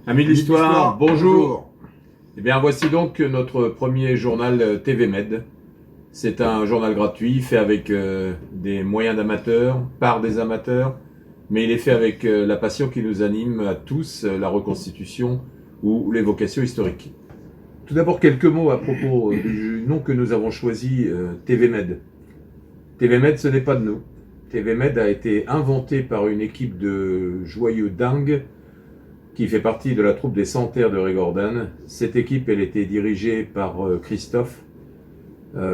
Amis de l'histoire, bonjour. Eh bien, voici donc notre premier journal TV Med. C'est un journal gratuit fait avec des moyens d'amateurs, par des amateurs, mais il est fait avec la passion qui nous anime à tous, la reconstitution ou l'évocation historique. Tout d'abord, quelques mots à propos du nom que nous avons choisi, TV Med. TV Med, ce n'est pas de nous. TV Med a été inventé par une équipe de joyeux dingues qui fait partie de la troupe des Santerres de Régordane. Cette équipe, elle était dirigée par Christophe.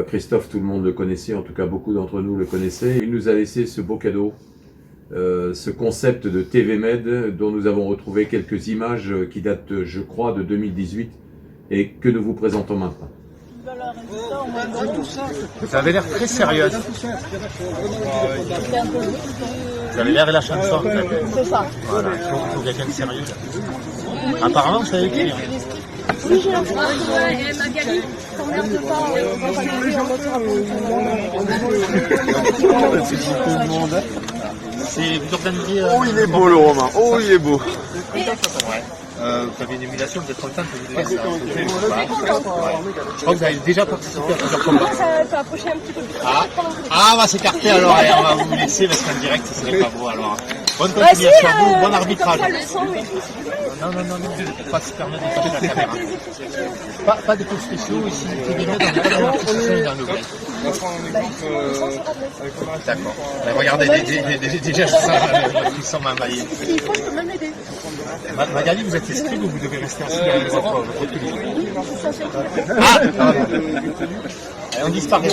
Christophe, tout le monde le connaissait, en tout cas beaucoup d'entre nous le connaissaient. Il nous a laissé ce beau cadeau, ce concept de TV Med, dont nous avons retrouvé quelques images qui datent, je crois, de 2018 et que nous vous présentons maintenant. Vous avez l'air très sérieuse. Vous avez l'air de la chanson. C'est ça. Voilà, il faut quelqu'un de sérieux. Apparemment, vous savez écrire. Oui, j'ai un frère et Magali, t'emmerde pas, on va pas laisser en mode. C'est vous organisez. Oh, il est beau le Romain. Oh, il est beau. Vous avez une émulation, vous êtes content que vous devez ça. Je crois que vous avez déjà participé à plusieurs combats. Ça peut approcher un petit peu plus. On va s'écarter alors et on va vous laisser parce qu'en direct ce serait pas beau alors. Bonne continuation à vous, bon arbitrage. Non, pas se permettre de toucher la caméra. Pas de coups spéciaux ici, c'est des notes dans le dans le web. On va prendre un exemple avec D'accord. Regardez, déjà je sens qu'ils sont m'envahis. S'il faut, je peux même l'aider. Magali, vous êtes escribe ou vous devez rester assis avec votre tenue? On disparaît.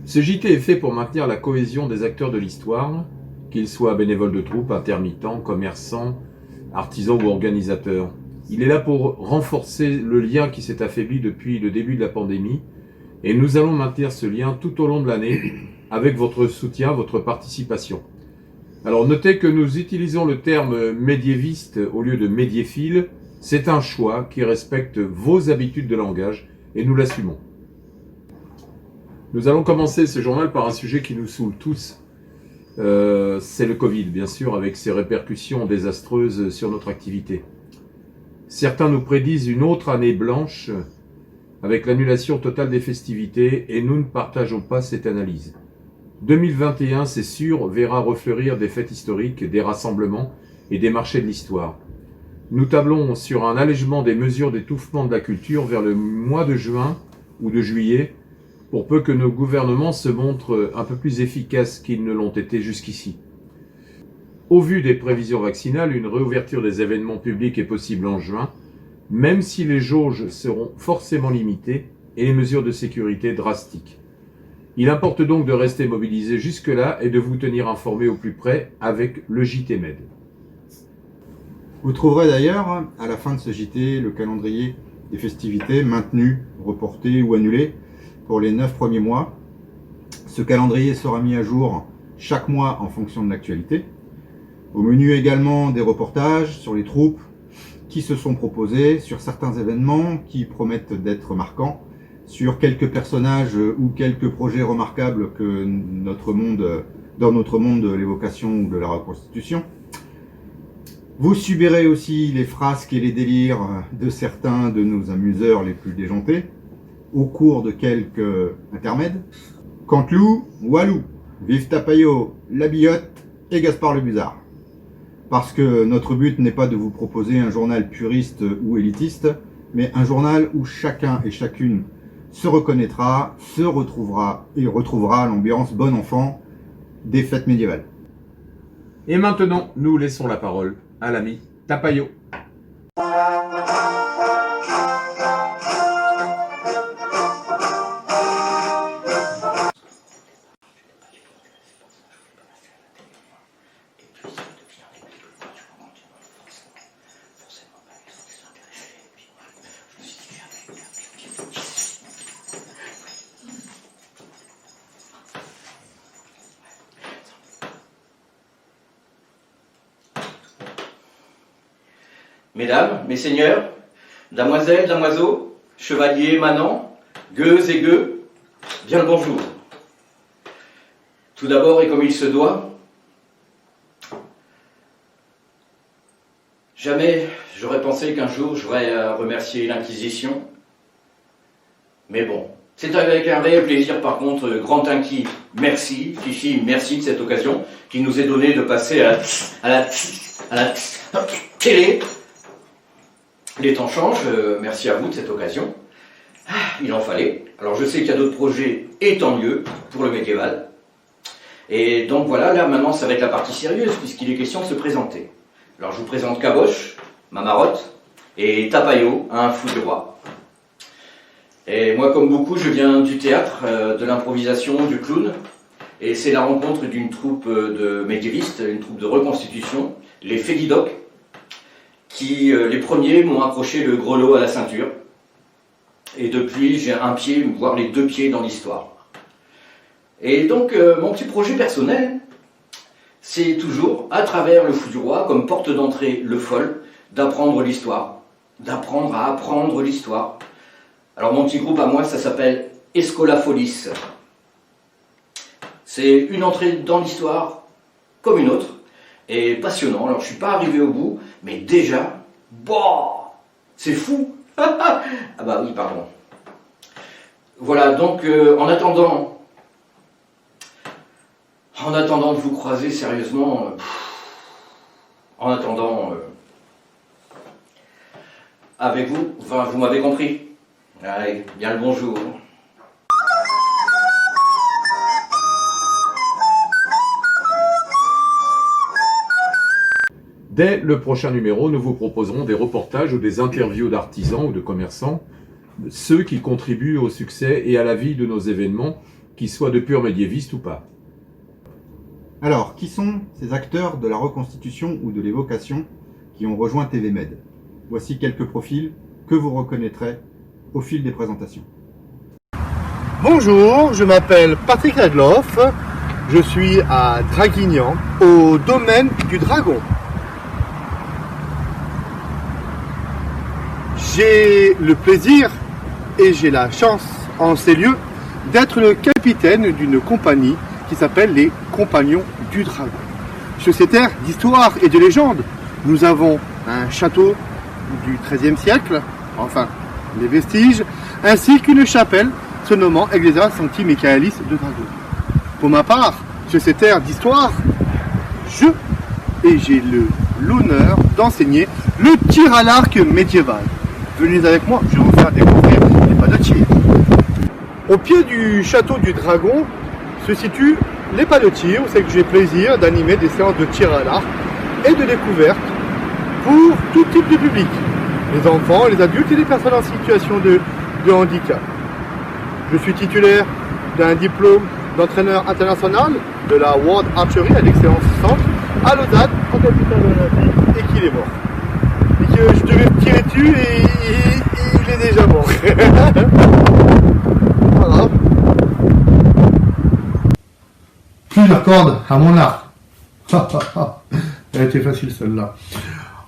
Ce JT est fait pour maintenir la cohésion des acteurs de l'histoire, qu'ils soient bénévoles de troupe, intermittents, commerçants, artisans ou organisateurs. Il est là pour renforcer le lien qui s'est affaibli depuis le début de la pandémie, et nous allons maintenir ce lien tout au long de l'année avec votre soutien, votre participation. Alors notez que nous utilisons le terme médiéviste au lieu de médiéphile. C'est un choix qui respecte vos habitudes de langage et nous l'assumons. Nous allons commencer ce journal par un sujet qui nous saoule tous. C'est le Covid, bien sûr, avec ses répercussions désastreuses sur notre activité. Certains nous prédisent une autre année blanche avec l'annulation totale des festivités et nous ne partageons pas cette analyse. 2021, c'est sûr, verra refleurir des fêtes historiques, des rassemblements et des marchés de l'histoire. Nous tablons sur un allègement des mesures d'étouffement de la culture vers le mois de juin ou de juillet, pour peu que nos gouvernements se montrent un peu plus efficaces qu'ils ne l'ont été jusqu'ici. Au vu des prévisions vaccinales, une réouverture des événements publics est possible en juin, même si les jauges seront forcément limitées et les mesures de sécurité drastiques. Il importe donc de rester mobilisé jusque-là et de vous tenir informé au plus près avec le JT Med. Vous trouverez d'ailleurs, à la fin de ce JT, le calendrier des festivités maintenues, reportées ou annulées pour les 9 premiers mois. Ce calendrier sera mis à jour chaque mois en fonction de l'actualité. Au menu également des reportages sur les troupes qui se sont proposées, sur certains événements qui promettent d'être marquants, sur quelques personnages ou quelques projets remarquables que dans notre monde de l'évocation ou de la reconstitution. Vous subirez aussi les frasques et les délires de certains de nos amuseurs les plus déjantés, au cours de quelques intermèdes. Canteloup, Walou, Vive Tapayo, La Billotte et Gaspard le Buzard. Parce que notre but n'est pas de vous proposer un journal puriste ou élitiste, mais un journal où chacun et chacune se reconnaîtra, se retrouvera et retrouvera l'ambiance bon enfant des fêtes médiévales. Et maintenant, nous laissons la parole à l'ami Tapayo. Mesdames, messeigneurs, damoiselles, damoiseaux, chevaliers, manants, gueux et gueux, bien le bonjour. Tout d'abord, et comme il se doit, Jamais j'aurais pensé qu'un jour j'aurais remercié l'Inquisition. Mais bon, c'est avec un réel plaisir par contre, grand inquis, merci, Fifi, merci de cette occasion qui nous est donnée de passer à la télé. Les temps changent, merci à vous de cette occasion. Il en fallait. Alors je sais qu'il y a d'autres projets, et tant mieux, pour le médiéval. Et donc voilà, là maintenant ça va être la partie sérieuse, puisqu'il est question de se présenter. Alors je vous présente Caboche, ma marotte, et Tapayo, un fou du roi. Et moi comme beaucoup, je viens du théâtre, de l'improvisation, du clown, et c'est la rencontre d'une troupe de médiévistes, une troupe de reconstitution, les Félidocs, qui les premiers m'ont accroché le grelot à la ceinture. Et depuis, j'ai un pied, voire les deux pieds dans l'histoire. Et donc, mon petit projet personnel, c'est toujours, à travers le Fou du Roi, comme porte d'entrée le fol, d'apprendre l'histoire. D'apprendre à apprendre l'histoire. Alors, mon petit groupe à moi, ça s'appelle Escolafolis. C'est une entrée dans l'histoire comme une autre, et passionnant. Alors, je ne suis pas arrivé au bout, mais déjà, c'est fou. Ah bah oui, pardon. Voilà, donc en attendant de vous croiser sérieusement, avec vous, enfin, vous m'avez compris. Allez, bien le bonjour. Dès le prochain numéro, nous vous proposerons des reportages ou des interviews d'artisans ou de commerçants, ceux qui contribuent au succès et à la vie de nos événements, qu'ils soient de purs médiévistes ou pas. Alors, qui sont ces acteurs de la reconstitution ou de l'évocation qui ont rejoint TVMed? Voici quelques profils que vous reconnaîtrez au fil des présentations. Bonjour, je m'appelle Patrick Adloff, je suis à Draguignan, au domaine du Dragon. J'ai le plaisir et j'ai la chance en ces lieux d'être le capitaine d'une compagnie qui s'appelle les Compagnons du Dragon. Sociétaire d'histoire et de légende, nous avons un château du XIIIe siècle, enfin les vestiges, ainsi qu'une chapelle se nommant Ecclesia Sancti Michaelis de Dragon. Pour ma part, sociétaire d'histoire, j'ai l'honneur d'enseigner le tir à l'arc médiéval. Venez avec moi, je vais vous faire découvrir les pas de tir. Au pied du château du Dragon se situent les pas de tir, où c'est que j'ai plaisir d'animer des séances de tir à l'arc et de découverte pour tout type de public, les enfants, les adultes et les personnes en situation de handicap. Je suis titulaire d'un diplôme d'entraîneur international de la World Archery à l'Excellence Centre à Lausanne, en capitale olympique, et qu'il est mort. Et que je devais me tirer dessus et il est déjà mort. Voilà. Plusieurs cordes à mon arc. Elle était facile celle-là.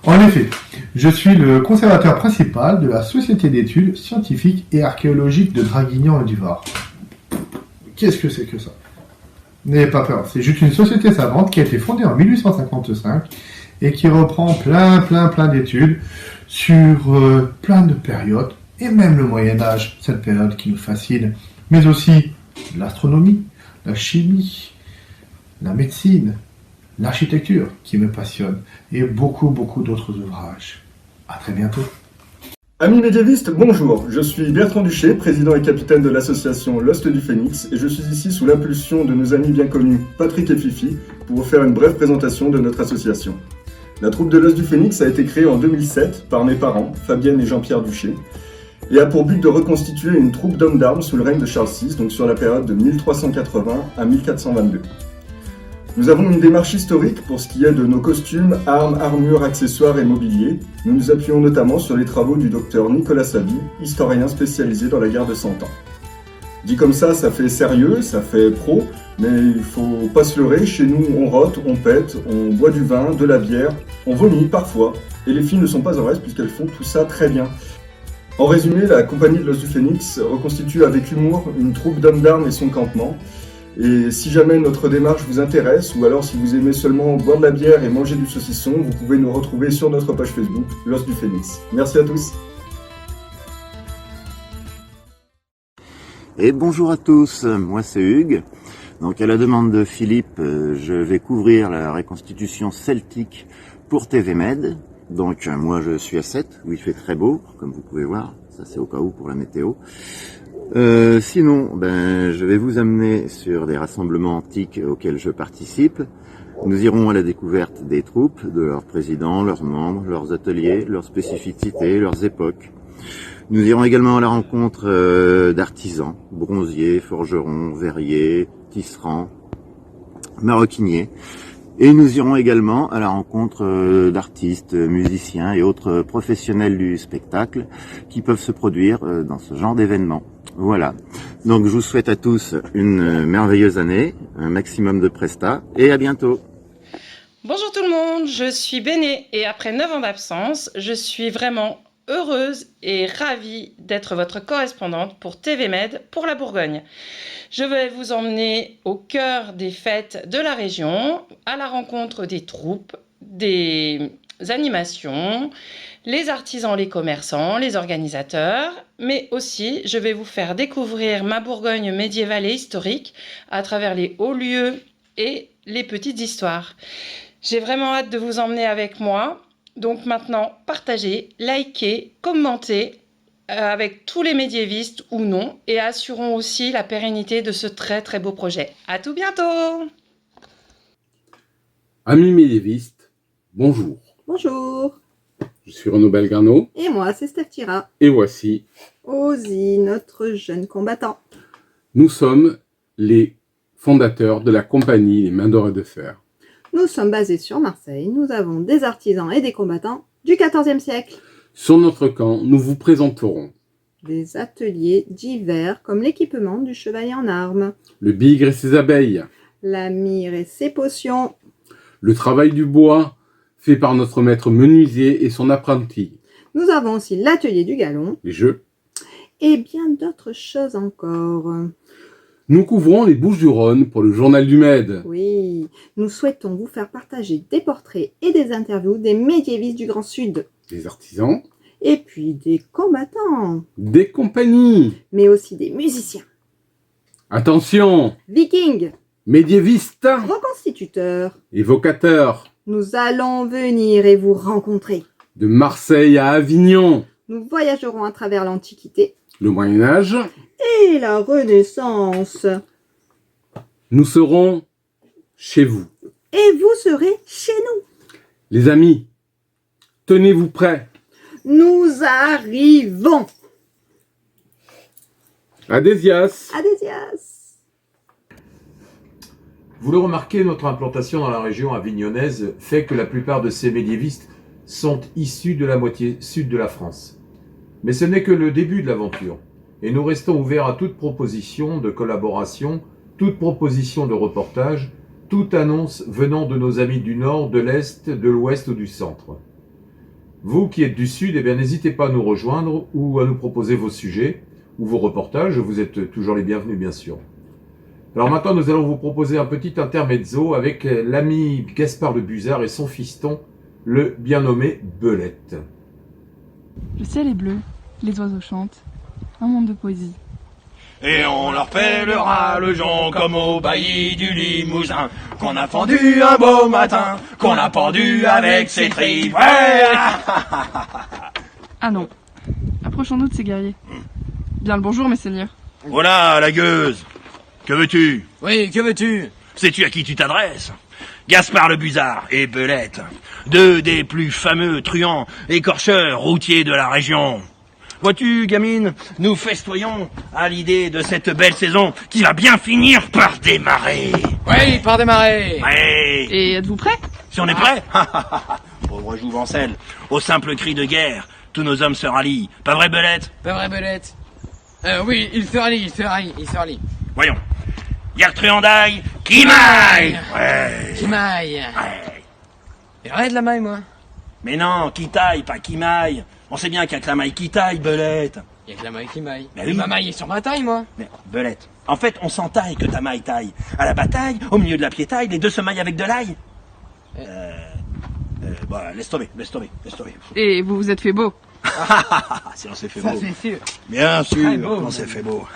En effet, je suis le conservateur principal de la Société d'études scientifiques et archéologiques de Draguignan et du Var. Qu'est-ce que c'est que ça? N'ayez pas peur, c'est juste une société savante qui a été fondée en 1855 et qui reprend plein d'études sur plein de périodes, et même le Moyen-Âge, cette période qui nous fascine, mais aussi l'astronomie, la chimie, la médecine, l'architecture qui me passionne, et beaucoup d'autres ouvrages. À très bientôt. Amis médiévistes, bonjour, je suis Bertrand Duché, président et capitaine de l'association L'Ost du Phénix, et je suis ici sous l'impulsion de nos amis bien connus Patrick et Fifi pour vous faire une brève présentation de notre association. La troupe de l'Ost du Phénix a été créée en 2007 par mes parents, Fabienne et Jean-Pierre Duché, et a pour but de reconstituer une troupe d'hommes d'armes sous le règne de Charles VI, donc sur la période de 1380 à 1422. Nous avons une démarche historique pour ce qui est de nos costumes, armes, armures, accessoires et mobilier. Nous nous appuyons notamment sur les travaux du docteur Nicolas Savy, historien spécialisé dans la guerre de 100 ans. Dit comme ça fait sérieux, ça fait pro, mais il faut pas se leurrer, chez nous on rote, on pète, on boit du vin, de la bière, on vomit parfois, et les filles ne sont pas en reste puisqu'elles font tout ça très bien. En résumé, la compagnie de l'Os du Phénix reconstitue avec humour une troupe d'hommes d'armes et son campement, Et si jamais notre démarche vous intéresse, ou alors si vous aimez seulement boire de la bière et manger du saucisson, vous pouvez nous retrouver sur notre page Facebook, L'Os du Phénix. Merci à tous. Et bonjour à tous, moi c'est Hugues. Donc à la demande de Philippe, je vais couvrir la reconstitution celtique pour TV Med. Donc moi je suis à 7, où il fait très beau, comme vous pouvez voir, ça c'est au cas où pour la météo. Sinon, je vais vous amener sur des rassemblements antiques auxquels je participe. Nous irons à la découverte des troupes, de leurs présidents, leurs membres, leurs ateliers, leurs spécificités, leurs époques. Nous irons également à la rencontre d'artisans, bronziers, forgerons, verriers, tisserands, maroquiniers. Et nous irons également à la rencontre d'artistes, musiciens et autres professionnels du spectacle qui peuvent se produire dans ce genre d'événements. Voilà. Donc je vous souhaite à tous une merveilleuse année, un maximum de prestats et à bientôt. Bonjour tout le monde, je suis Béné et après 9 ans d'absence, je suis vraiment heureuse et ravie d'être votre correspondante pour TV Med pour la Bourgogne. Je vais vous emmener au cœur des fêtes de la région, à la rencontre des troupes, des animations, les artisans, les commerçants, les organisateurs, mais aussi je vais vous faire découvrir ma Bourgogne médiévale et historique à travers les hauts lieux et les petites histoires. J'ai vraiment hâte de vous emmener avec moi. Donc maintenant, partagez, likez, commentez avec tous les médiévistes ou non et assurons aussi la pérennité de ce très très beau projet. À tout bientôt! Amis médiévistes, bonjour. Bonjour. Je suis Renaud Belgrano. Et moi, c'est Steph Tira. Et voici Ozzy, notre jeune combattant. Nous sommes les fondateurs de la compagnie Les Mains d'Or et de Fer. Nous sommes basés sur Marseille. Nous avons des artisans et des combattants du XIVe siècle. Sur notre camp, nous vous présenterons des ateliers divers comme l'équipement du chevalier en armes, le bigre et ses abeilles, la myrrhe et ses potions, le travail du bois fait par notre maître menuisier et son apprenti. Nous avons aussi l'atelier du galon, les jeux et bien d'autres choses encore. Nous couvrons les Bouches-du-Rhône pour le Journal du Med. Oui, nous souhaitons vous faire partager des portraits et des interviews des médiévistes du Grand Sud. Des artisans. Et puis des combattants. Des compagnies. Mais aussi des musiciens. Attention. Vikings. Médiévistes. Reconstituteurs. Évocateurs. Nous allons venir et vous rencontrer. De Marseille à Avignon. Nous voyagerons à travers l'Antiquité. Le Moyen-Âge. Et la Renaissance. Nous serons chez vous. Et vous serez chez nous. Les amis, tenez-vous prêts. Nous arrivons. Adésias. Adésias. Vous le remarquez, notre implantation dans la région avignonnaise fait que la plupart de ces médiévistes sont issus de la moitié sud de la France. Mais ce n'est que le début de l'aventure. Et nous restons ouverts à toute proposition de collaboration, toute proposition de reportage, toute annonce venant de nos amis du Nord, de l'Est, de l'Ouest ou du Centre. Vous qui êtes du Sud, n'hésitez pas à nous rejoindre ou à nous proposer vos sujets ou vos reportages, vous êtes toujours les bienvenus bien sûr. Alors maintenant nous allons vous proposer un petit intermezzo avec l'ami Gaspard Le Buzard et son fiston, le bien nommé Belette. Le ciel est bleu, les oiseaux chantent. Un monde de poésie. Et on leur pèlera le jonc comme au bailli du Limousin, qu'on a fendu un beau matin, qu'on a pendu avec ses tripes. Ouais. Ah non, approchons-nous de ces guerriers. Bien le bonjour, messeigneurs. Voilà, la gueuse. Que veux-tu? Oui, que veux-tu? Sais-tu à qui tu t'adresses? Gaspard Le Buzard et Belette, deux des plus fameux truands écorcheurs routiers de la région. Vois-tu, gamine, nous festoyons à l'idée de cette belle saison qui va bien finir par démarrer. Oui, par démarrer. Oui. Et êtes-vous prêts? Si on est prêts. Pauvre jouvencelle, au simple cri de guerre, tous nos hommes se rallient. Pas vrai, Belette? Pas vrai, Belette? Oui, il se rallie. Voyons. Y'a le truand d'ail qui maille. Ouais. Qui maille. Ouais. Et arrête la maille, moi. Mais non, qui taille, pas qui maille. On sait bien qu'il y a que la maille qui taille, Belette. Y a que la maille qui maille. Mais Mais oui. ma maille est sur ma taille, moi. Mais belette, en fait, on s'entaille que ta maille taille. À la bataille, au milieu de la piétaille, les deux se maillent avec de l'ail. Bah, laisse tomber. Et vous vous êtes fait beau. Si on s'est fait Ça, beau. c'est sûr. Bien Très sûr, beau, on s'est fait beau.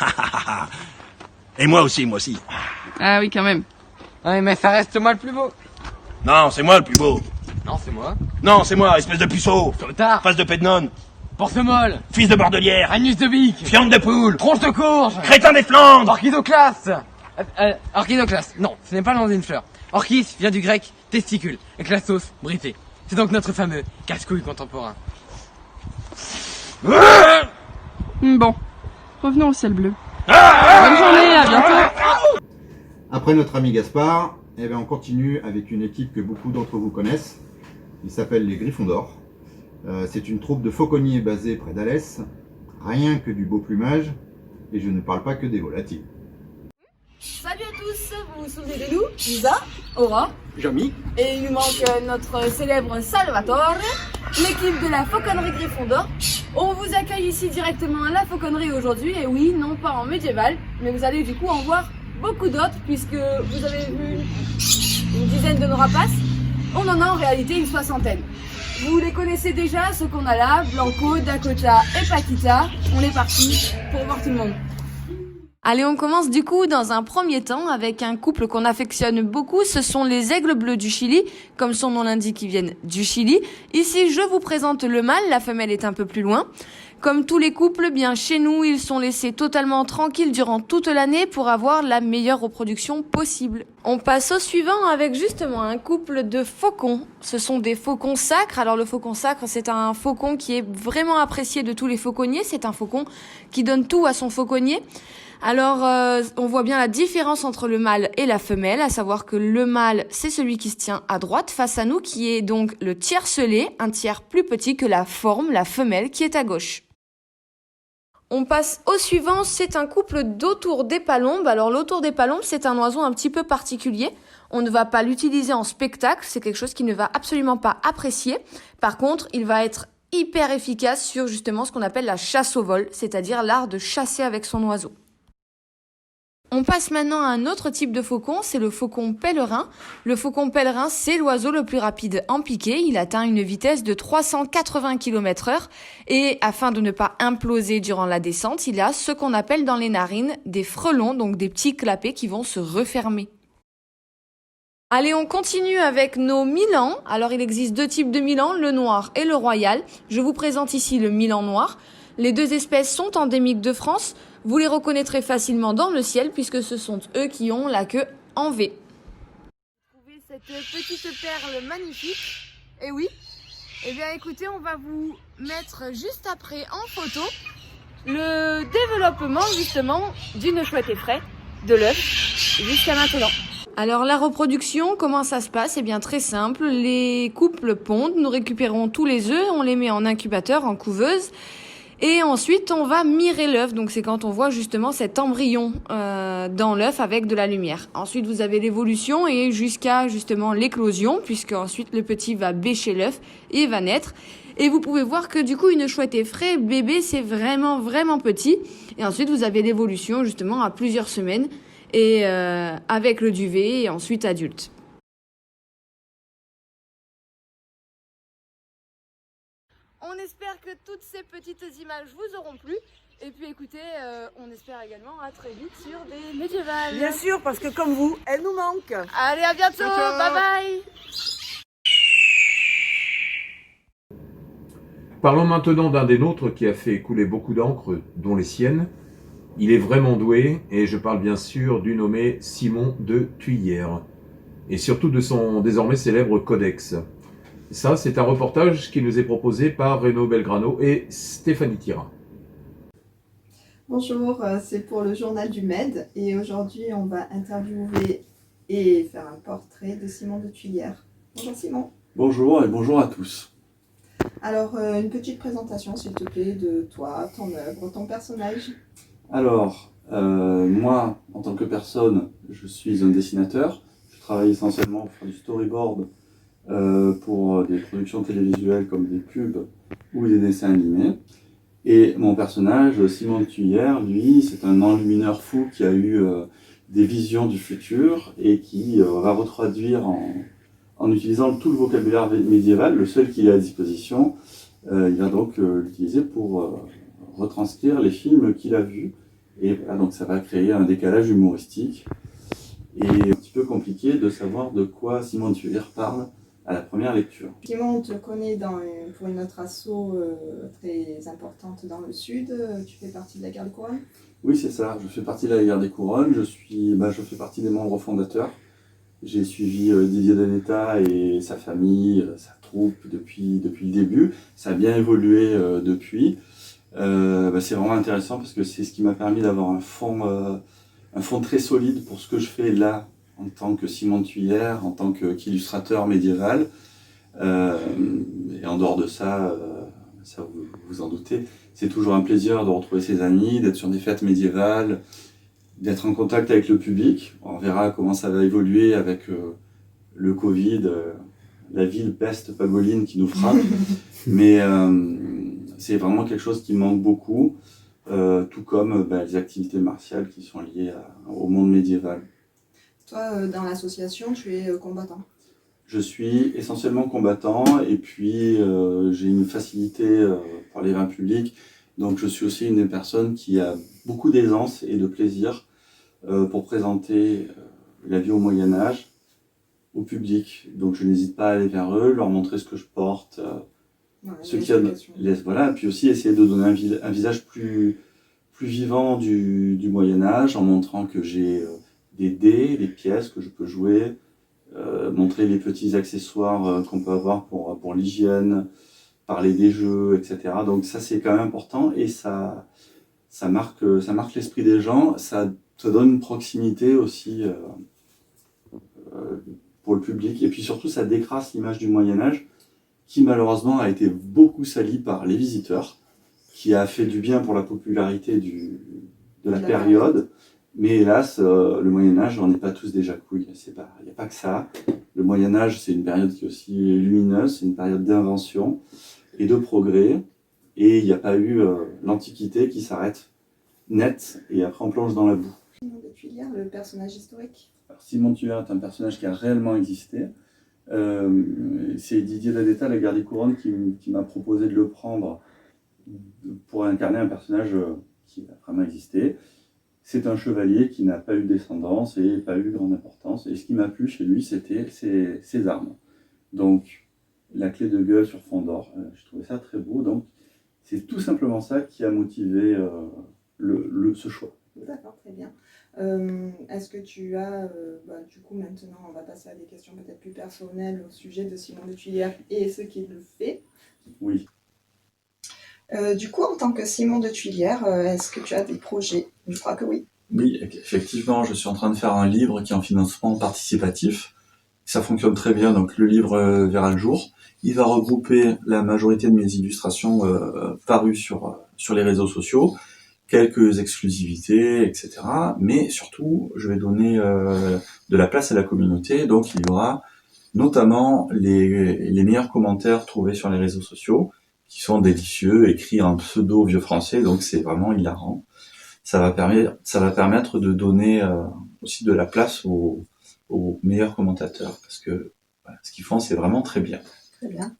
Et moi aussi. Ah oui, quand même. Ouais, mais ça reste moi le plus beau. Non, c'est moi le plus beau. Non, c'est moi. Non, c'est moi, espèce de puceau. Sautard. Face de pédnone. Porce-molle. Fils de bordelière. Anus de bique. Fiente de poule. Tronche de courge. Crétin des Flandres. Orchidoclaste. Orchidoclaste. Non, ce n'est pas le nom d'une fleur. Orchis vient du grec testicule et clastos, brité. C'est donc notre fameux casse-couille contemporain. Bon, revenons au ciel bleu. Bonne journée, à bientôt. Après notre ami Gaspard, eh ben on continue avec une équipe que beaucoup d'entre vous connaissent. Il s'appelle les Griffons d'Or. C'est une troupe de fauconniers basée près d'Alès. Rien que du beau plumage, et je ne parle pas que des volatiles. Salut à tous, vous vous souvenez de nous? Isa, Aura, Jamy. et il nous manque notre célèbre Salvatore, l'équipe de la Fauconnerie Gryffondor. On vous accueille ici directement à la Fauconnerie aujourd'hui, et oui, non pas en médiéval, mais vous allez du coup en voir beaucoup d'autres, puisque vous avez vu une dizaine de nos rapaces. On en a en réalité une soixantaine. Vous les connaissez déjà, ceux qu'on a là, Blanco, Dakota et Paquita. On est parti pour voir tout le monde. Allez, on commence du coup dans un premier temps avec un couple qu'on affectionne beaucoup, ce sont les aigles bleus du Chili, comme son nom l'indique, ils viennent du Chili. Ici, je vous présente le mâle, la femelle est un peu plus loin. Comme tous les couples, bien chez nous, ils sont laissés totalement tranquilles durant toute l'année pour avoir la meilleure reproduction possible. On passe au suivant avec justement un couple de faucons. Ce sont des faucons sacres. Alors le faucon sacre, c'est un faucon qui est vraiment apprécié de tous les fauconniers. C'est un faucon qui donne tout à son fauconnier. Alors, on voit bien la différence entre le mâle et la femelle, à savoir que le mâle, c'est celui qui se tient à droite face à nous, qui est donc le tiercelé, un tiers plus petit que la forme, la femelle, qui est à gauche. On passe au suivant, c'est un couple d'autour des palombes. Alors l'autour des palombes, c'est un oiseau un petit peu particulier. On ne va pas l'utiliser en spectacle, c'est quelque chose qui ne va absolument pas apprécier. Par contre, il va être hyper efficace sur justement ce qu'on appelle la chasse au vol, c'est-à-dire l'art de chasser avec son oiseau. On passe maintenant à un autre type de faucon, c'est le faucon pèlerin. Le faucon pèlerin, c'est l'oiseau le plus rapide en piqué. Il atteint une vitesse de 380 km/h et afin de ne pas imploser durant la descente, il a ce qu'on appelle dans les narines des frelons, donc des petits clapets qui vont se refermer. Allez, on continue avec nos milans. Alors, il existe deux types de milans, le noir et le royal. Je vous présente ici le milan noir. Les deux espèces sont endémiques de France. Vous les reconnaîtrez facilement dans le ciel puisque ce sont eux qui ont la queue en V. Trouvez cette petite perle magnifique. Et oui, eh bien écoutez, on va vous mettre juste après en photo le développement justement d'une chouette effraie de l'œuf jusqu'à maintenant. Alors la reproduction, comment ça se passe? Eh bien très simple, les couples pondent, nous récupérons tous les œufs, on les met en incubateur, en couveuse. Et ensuite, on va mirer l'œuf. Donc, c'est quand on voit justement cet embryon dans l'œuf avec de la lumière. Ensuite, vous avez l'évolution et jusqu'à justement l'éclosion, puisque ensuite le petit va bêcher l'œuf et va naître. Et vous pouvez voir que du coup, une chouette effraie, bébé, c'est vraiment, vraiment petit. Et ensuite, vous avez l'évolution justement à plusieurs semaines et avec le duvet et ensuite adulte. On espère que toutes ces petites images vous auront plu. Et puis écoutez, on espère également à très vite sur des médiévales. Bien sûr, parce que comme vous, elles nous manquent. Allez, à bientôt, ciao. Bye bye. Parlons maintenant d'un des nôtres qui a fait couler beaucoup d'encre, dont les siennes. Il est vraiment doué, et je parle bien sûr du nommé Simon de Thuillère, et surtout de son désormais célèbre codex. Ça, c'est un reportage qui nous est proposé par Renaud Belgrano et Stéphanie Thira. Bonjour, c'est pour le journal du Med et aujourd'hui on va interviewer et faire un portrait de Simon de Thuillère. Bonjour Simon. Bonjour et bonjour à tous. Alors une petite présentation s'il te plaît de toi, ton œuvre, ton personnage. Alors, moi en tant que personne, je suis un dessinateur. Je travaille essentiellement pour du storyboard pour des productions télévisuelles comme des pubs ou des dessins animés. Et mon personnage, Simon de Tuyère, lui, c'est un enlumineur fou qui a eu des visions du futur et qui va retraduire en utilisant tout le vocabulaire médiéval, le seul qu'il a à disposition. Il va donc l'utiliser pour retranscrire les films qu'il a vus. Et voilà, donc ça va créer un décalage humoristique. Et un petit peu compliqué de savoir de quoi Simon de Tuyère parle à la première lecture. Simon, on te connaît pour une autre asso très importante dans le sud. Tu fais partie de la Garde des Couronnes? Oui, c'est ça. Je fais partie de la Garde des Couronnes. Je fais partie des membres fondateurs. J'ai suivi Didier Danetta et sa famille, sa troupe depuis le début. Ça a bien évolué depuis. C'est vraiment intéressant parce que c'est ce qui m'a permis d'avoir un fond très solide pour ce que je fais là en tant que Simon de Tuyère, en tant qu'illustrateur médiéval. Et en dehors de ça, ça vous en doutez, c'est toujours un plaisir de retrouver ses amis, d'être sur des fêtes médiévales, d'être en contact avec le public. On verra comment ça va évoluer avec le Covid, la ville peste pagoline qui nous frappe. Mais c'est vraiment quelque chose qui me manque beaucoup, tout comme les activités martiales qui sont liées au monde médiéval. Toi, dans l'association, tu es combattant. Je suis essentiellement combattant et puis j'ai une facilité pour les vins publics. Donc je suis aussi une des personnes qui a beaucoup d'aisance et de plaisir pour présenter la vie au Moyen-Âge au public. Donc je n'hésite pas à aller vers eux, leur montrer ce que je porte, ce qu'il y a, voilà, puis aussi essayer de donner un visage plus vivant du Moyen-Âge en montrant que j'ai des dés, des pièces que je peux jouer, montrer les petits accessoires qu'on peut avoir pour l'hygiène, parler des jeux, etc. Donc ça c'est quand même important et ça marque l'esprit des gens, ça donne une proximité aussi pour le public et puis surtout ça décrasse l'image du Moyen-Âge qui malheureusement a été beaucoup salie par les visiteurs, qui a fait du bien pour la popularité de la période. Mais hélas, le Moyen-Âge, on n'est pas tous des jacouilles. Il n'y a pas que ça. Le Moyen-Âge, c'est une période qui est aussi lumineuse, c'est une période d'invention et de progrès. Et il n'y a pas eu l'Antiquité qui s'arrête net et après on plonge dans la boue. Simon de Tuyère, le personnage historique. Alors, Simon de Tuyère est un personnage qui a réellement existé. C'est Didier Danetta, la Garde des Couronnes, qui m'a proposé de le prendre pour incarner un personnage qui a vraiment existé. C'est un chevalier qui n'a pas eu de descendance et pas eu grande importance. Et ce qui m'a plu chez lui, c'était ses armes. Donc, la clé de gueule sur fond d'or. Je trouvais ça très beau. Donc, c'est tout simplement ça qui a motivé ce choix. D'accord, très bien. Est-ce que tu as, du coup maintenant on va passer à des questions peut-être plus personnelles au sujet de Simon de Tuyère et ce qu'il fait. Oui. Du coup en tant que Simon de Tuyère, est-ce que tu as des projets? Je crois que oui. Oui, effectivement, je suis en train de faire un livre qui est en financement participatif. Ça fonctionne très bien, donc le livre verra le jour. Il va regrouper la majorité de mes illustrations parues sur les réseaux sociaux, quelques exclusivités, etc. Mais surtout, je vais donner de la place à la communauté. Donc, il y aura notamment les meilleurs commentaires trouvés sur les réseaux sociaux, qui sont délicieux, écrits en pseudo vieux français. Donc, c'est vraiment hilarant. Ça va permettre de donner aussi de la place aux meilleurs commentateurs, parce que voilà, ce qu'ils font, c'est vraiment très bien. Très bien.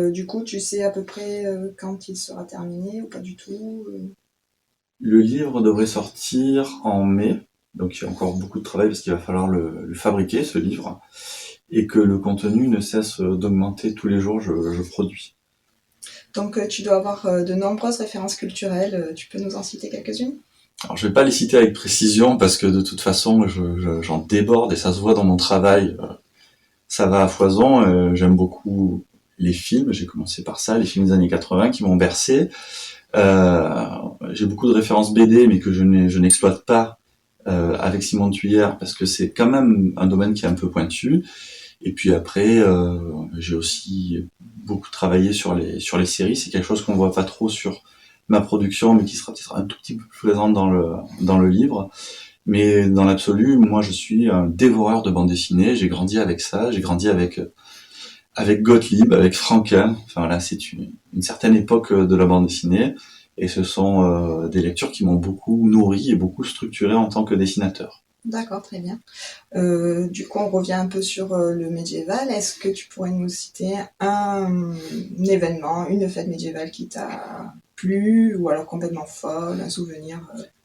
Du coup, tu sais à peu près quand il sera terminé ou pas du tout? Le livre devrait sortir en mai, donc il y a encore beaucoup de travail parce qu'il va falloir le fabriquer, ce livre, et que le contenu ne cesse d'augmenter tous les jours, je produis. Donc tu dois avoir de nombreuses références culturelles, tu peux nous en citer quelques-unes? Alors je vais pas les citer avec précision parce que de toute façon j'en déborde et ça se voit dans mon travail, ça va à foison, j'aime beaucoup les films, j'ai commencé par ça, les films des années 80 qui m'ont bercé. J'ai beaucoup de références BD mais que je n'exploite pas avec Simon de Tuyère parce que c'est quand même un domaine qui est un peu pointu. Et puis après j'ai aussi beaucoup travaillé sur les séries, c'est quelque chose qu'on voit pas trop sur ma production mais qui sera peut-être un tout petit peu plus présente dans le livre. Mais dans l'absolu, moi je suis un dévoreur de bande dessinée, j'ai grandi avec ça, j'ai grandi avec Gottlieb, avec Franquin, enfin là c'est une certaine époque de la bande dessinée, Et ce sont des lectures qui m'ont beaucoup nourri et beaucoup structuré en tant que dessinateur. D'accord, très bien. Du coup, on revient un peu sur le médiéval. Est-ce que tu pourrais nous citer un événement, une fête médiévale qui t'a plu, ou alors complètement folle, un souvenir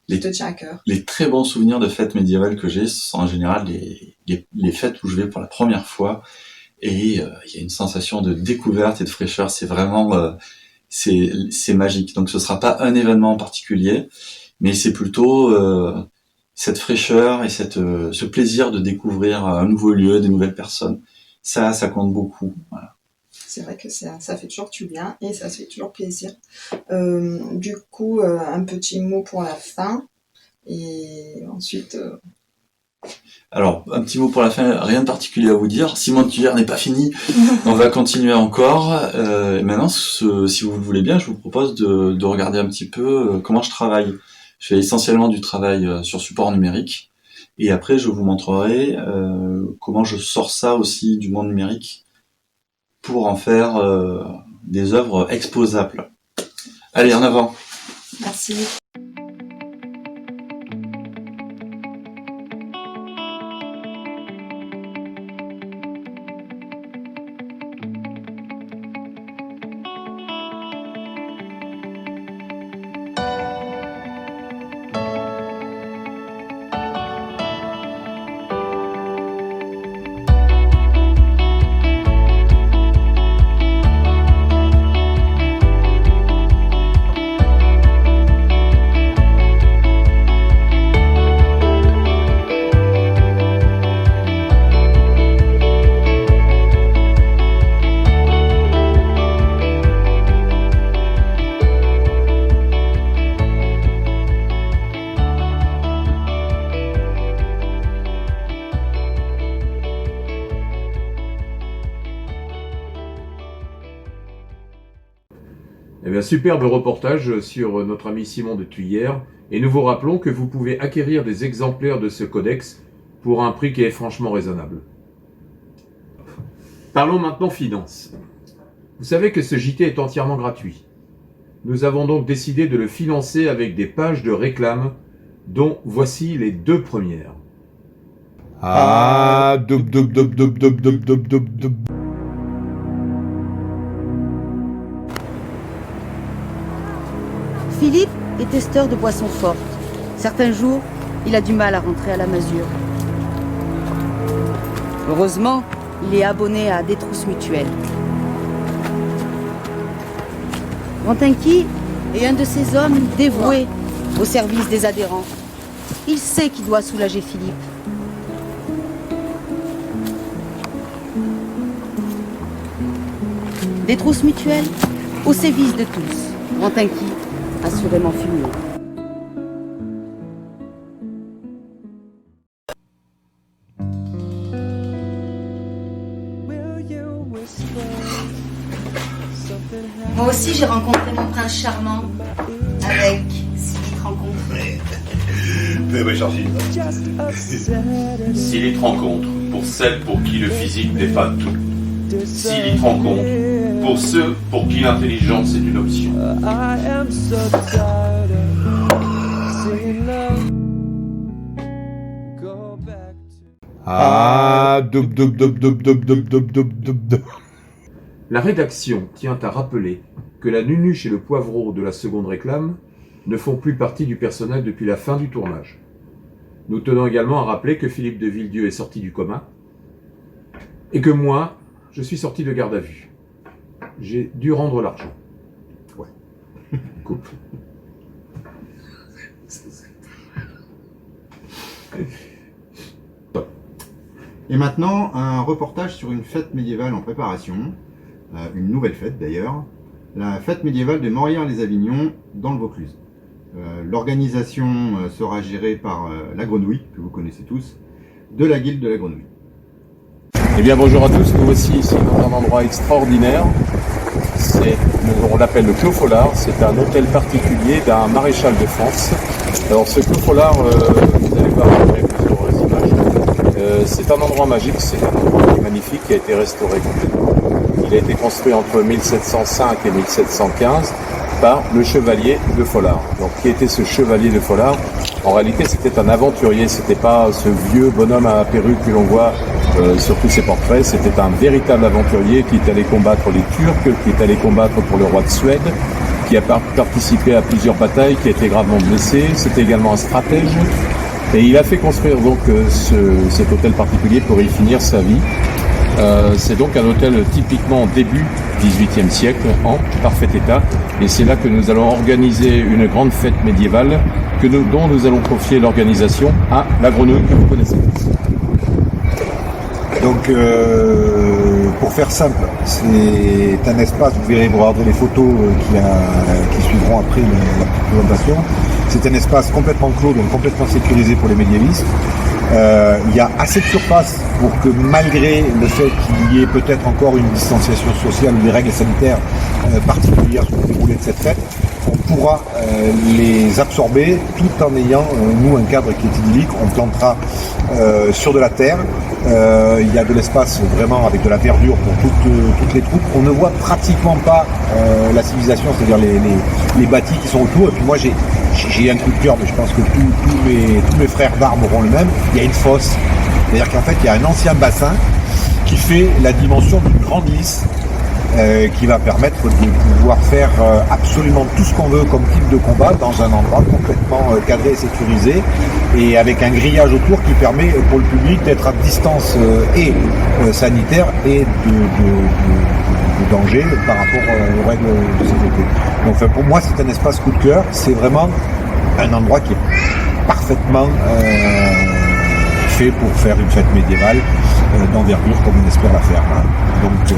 qui te tient à cœur? Les très bons souvenirs de fêtes médiévales que j'ai sont en général les fêtes où je vais pour la première fois, et il y a une sensation de découverte et de fraîcheur. C'est vraiment c'est magique. Donc ce sera pas un événement en particulier, mais c'est plutôt cette fraîcheur et ce plaisir de découvrir un nouveau lieu, des nouvelles personnes. Ça compte beaucoup. Voilà. C'est vrai que ça fait toujours du bien et ça fait toujours plaisir. Du coup, un petit mot pour la fin et ensuite... Alors, un petit mot pour la fin, rien de particulier à vous dire. Simon Tuyère n'est pas fini, on va continuer encore. Et maintenant, si vous le voulez bien, je vous propose de regarder un petit peu comment je travaille. Je fais essentiellement du travail sur support numérique. Et après, je vous montrerai comment je sors ça aussi du monde numérique pour en faire des œuvres exposables. Allez, en avant. Merci. Eh bien, superbe reportage sur notre ami Simon de Tuyère. Et nous vous rappelons que vous pouvez acquérir des exemplaires de ce codex pour un prix qui est franchement raisonnable. Parlons maintenant finances. Vous savez que ce JT est entièrement gratuit. Nous avons donc décidé de le financer avec des pages de réclame, dont voici les 2 premières. Philippe est testeur de boissons fortes. Certains jours, il a du mal à rentrer à la mesure. Heureusement, il est abonné à des trousses mutuelles. Rantinqui est un de ces hommes dévoués au service des adhérents. Il sait qu'il doit soulager Philippe. Des trousses mutuelles au service de tous. Rantinqui, assurément fumé. Moi aussi, j'ai rencontré mon prince charmant avec 6 litres rencontres. Mais Georgine. 6 litres rencontres pour celles pour qui le physique n'est pas tout. 6 litres rencontres pour ceux pour qui l'intelligence est une option. La rédaction tient à rappeler que la nunuche et le poivreau de la seconde réclame ne font plus partie du personnel depuis la fin du tournage. Nous tenons également à rappeler que Philippe de Villedieu est sorti du coma et que moi, je suis sorti de garde à vue. J'ai dû rendre l'argent. Ouais. Coupe. Et maintenant, un reportage sur une fête médiévale en préparation, une nouvelle fête d'ailleurs, la fête médiévale de Morières-les-Avignon dans le Vaucluse. L'organisation sera gérée par la Grenouille, que vous connaissez tous, de la Guilde de la Grenouille. Eh bien bonjour à tous, nous voici ici dans un endroit extraordinaire. On l'appelle le Clos Follard, c'est un hôtel particulier d'un maréchal de France. Alors ce Clos Follard, vous allez voir après plusieurs images, c'est un endroit magique, c'est un endroit qui est magnifique, qui a été restauré complètement. Il a été construit entre 1705 et 1715 par le chevalier de Folard. Donc, qui était ce chevalier de Folard? En réalité, c'était un aventurier, c'était pas ce vieux bonhomme à perruque que l'on voit sur tous ses portraits, c'était un véritable aventurier qui est allé combattre les Turcs, qui est allé combattre pour le roi de Suède, qui a participé à plusieurs batailles, qui a été gravement blessé, c'était également un stratège, et il a fait construire donc cet hôtel particulier pour y finir sa vie. C'est donc un hôtel typiquement début XVIIIe siècle, en parfait état, et c'est là que nous allons organiser une grande fête médiévale dont nous allons confier l'organisation à la Grenouille que vous connaissez tous. Donc, pour faire simple, c'est un espace, vous verrez, vous regarderez les photos qui suivront après la petite présentation. C'est un espace complètement clos, donc complètement sécurisé pour les médiévistes. Il y a assez de surface pour que, malgré le fait qu'il y ait peut-être encore une distanciation sociale ou des règles sanitaires particulières sur le déroulé de cette fête, on pourra les absorber tout en ayant, nous, un cadre qui est idyllique. On plantera sur de la terre. Il y a de l'espace vraiment avec de la verdure pour toutes les troupes. On ne voit pratiquement pas la civilisation, c'est-à-dire les bâtis qui sont autour. Et puis moi, j'ai un coup de cœur, mais je pense que tous mes frères d'armes auront le même. Il y a une fosse. C'est-à-dire qu'en fait, il y a un ancien bassin qui fait la dimension d'une grande lisse qui va permettre de pouvoir faire absolument tout ce qu'on veut comme type de combat dans un endroit complètement cadré et sécurisé, et avec un grillage autour qui permet pour le public d'être à distance sanitaire et de danger par rapport aux règles de sécurité. Donc pour moi, c'est un espace coup de cœur. C'est vraiment un endroit qui est parfaitement fait pour faire une fête médiévale d'envergure comme on espère la faire. Donc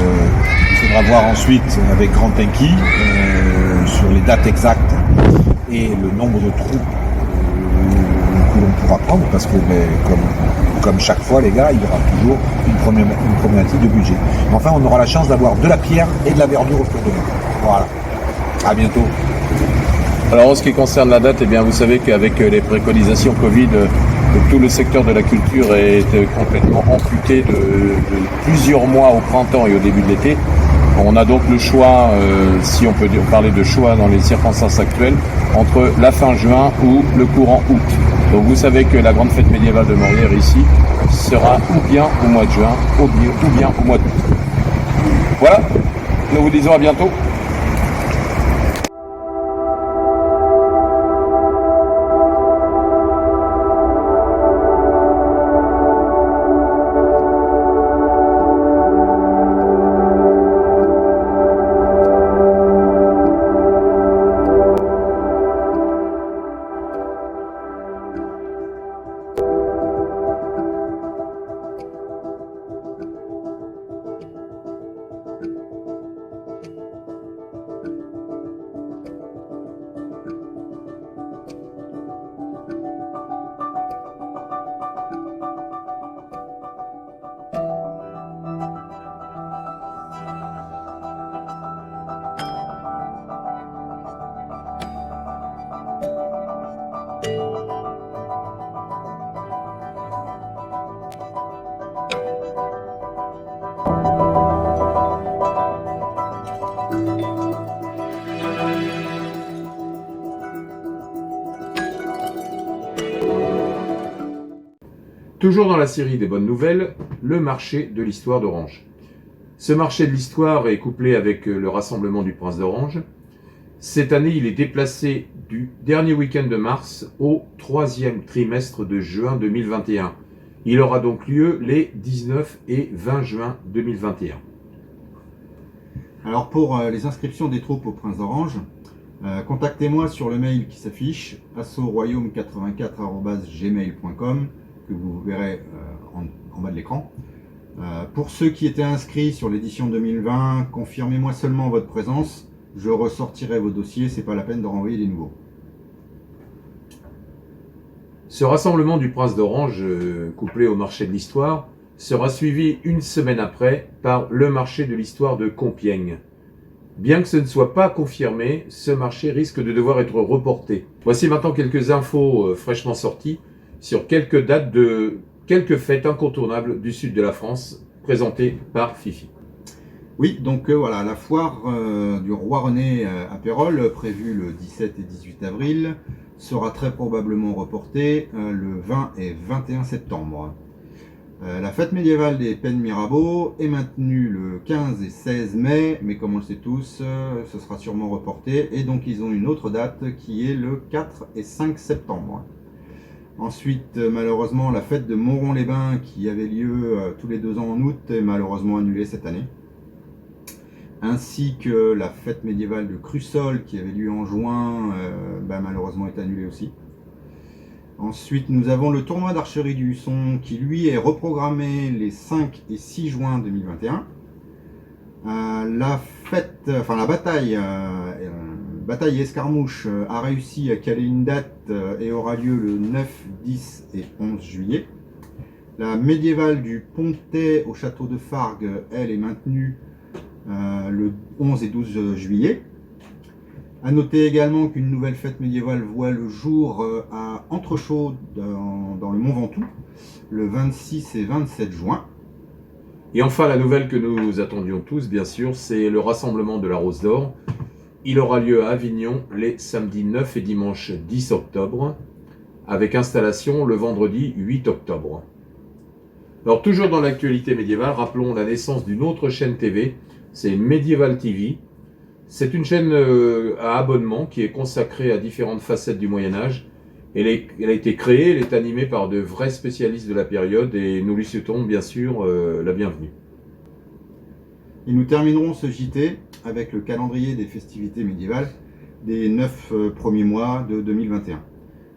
il faudra voir ensuite avec Grand Tinky sur les dates exactes et le nombre de troupes que l'on pourra prendre, parce que comme chaque fois les gars, il y aura toujours une problématique de budget. Mais enfin, on aura la chance d'avoir de la pierre et de la verdure autour de nous. Voilà. À bientôt. Alors en ce qui concerne la date, eh bien vous savez qu'avec les préconisations Covid, tout le secteur de la culture est complètement amputé de plusieurs mois au printemps et au début de l'été. On a donc le choix, si on peut parler de choix dans les circonstances actuelles, entre la fin juin ou le courant août. Donc vous savez que la grande fête médiévale de Morières ici sera ou bien au mois de juin ou bien au mois d'août. Voilà, nous vous disons à bientôt. Toujours dans la série des bonnes nouvelles, le marché de l'histoire d'Orange. Ce marché de l'histoire est couplé avec le rassemblement du Prince d'Orange. Cette année, il est déplacé du dernier week-end de mars au 3e trimestre de juin 2021. Il aura donc lieu les 19 et 20 juin 2021. Alors pour les inscriptions des troupes au Prince d'Orange, contactez-moi sur le mail qui s'affiche, assauroyaume84@gmail.com, que vous verrez en bas de l'écran. Pour ceux qui étaient inscrits sur l'édition 2020, confirmez-moi seulement votre présence. Je ressortirai vos dossiers, c'est pas la peine de renvoyer des nouveaux. Ce rassemblement du Prince d'Orange, couplé au marché de l'histoire, sera suivi une semaine après par le marché de l'histoire de Compiègne. Bien que ce ne soit pas confirmé, ce marché risque de devoir être reporté. Voici maintenant quelques infos fraîchement sorties sur quelques dates de quelques fêtes incontournables du sud de la France, présentées par Fifi. Oui, donc voilà, la foire du Roi René à Pérols, prévue le 17 et 18 avril, sera très probablement reportée le 20 et 21 septembre. La fête médiévale des Pennes Mirabeau est maintenue le 15 et 16 mai, mais comme on le sait tous, ce sera sûrement reporté, et donc ils ont une autre date qui est le 4 et 5 septembre. Ensuite, malheureusement, la fête de Montrond-les-Bains, qui avait lieu tous les 2 ans en août, est malheureusement annulée cette année. Ainsi que la fête médiévale de Crussol, qui avait lieu en juin, malheureusement est annulée aussi. Ensuite, nous avons le tournoi d'archerie du Husson, qui lui est reprogrammé les 5 et 6 juin 2021. La bataille escarmouche a réussi à caler une date et aura lieu le 9, 10 et 11 juillet. La médiévale du Pontet au château de Fargues, elle, est maintenue le 11 et 12 juillet. A noter également qu'une nouvelle fête médiévale voit le jour à Entrechaux dans le Mont Ventoux, le 26 et 27 juin. Et enfin, la nouvelle que nous attendions tous, bien sûr, c'est le rassemblement de la Rose d'Or. Il aura lieu à Avignon les samedis 9 et dimanche 10 octobre, avec installation le vendredi 8 octobre. Alors, toujours dans l'actualité médiévale, rappelons la naissance d'une autre chaîne TV, c'est Medieval TV. C'est une chaîne à abonnement qui est consacrée à différentes facettes du Moyen-Âge. Elle a été créée, elle est animée par de vrais spécialistes de la période et nous lui souhaitons bien sûr la bienvenue. Et nous terminerons ce JT avec le calendrier des festivités médiévales des 9 premiers mois de 2021.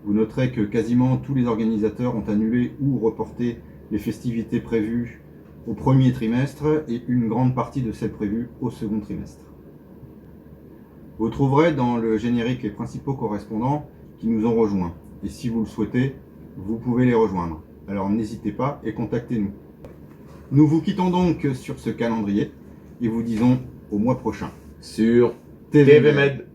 Vous noterez que quasiment tous les organisateurs ont annulé ou reporté les festivités prévues au premier trimestre et une grande partie de celles prévues au second trimestre. Vous trouverez dans le générique les principaux correspondants qui nous ont rejoints. Et si vous le souhaitez, vous pouvez les rejoindre. Alors n'hésitez pas et contactez-nous. Nous vous quittons donc sur ce calendrier et vous disons au mois prochain sur TVMed.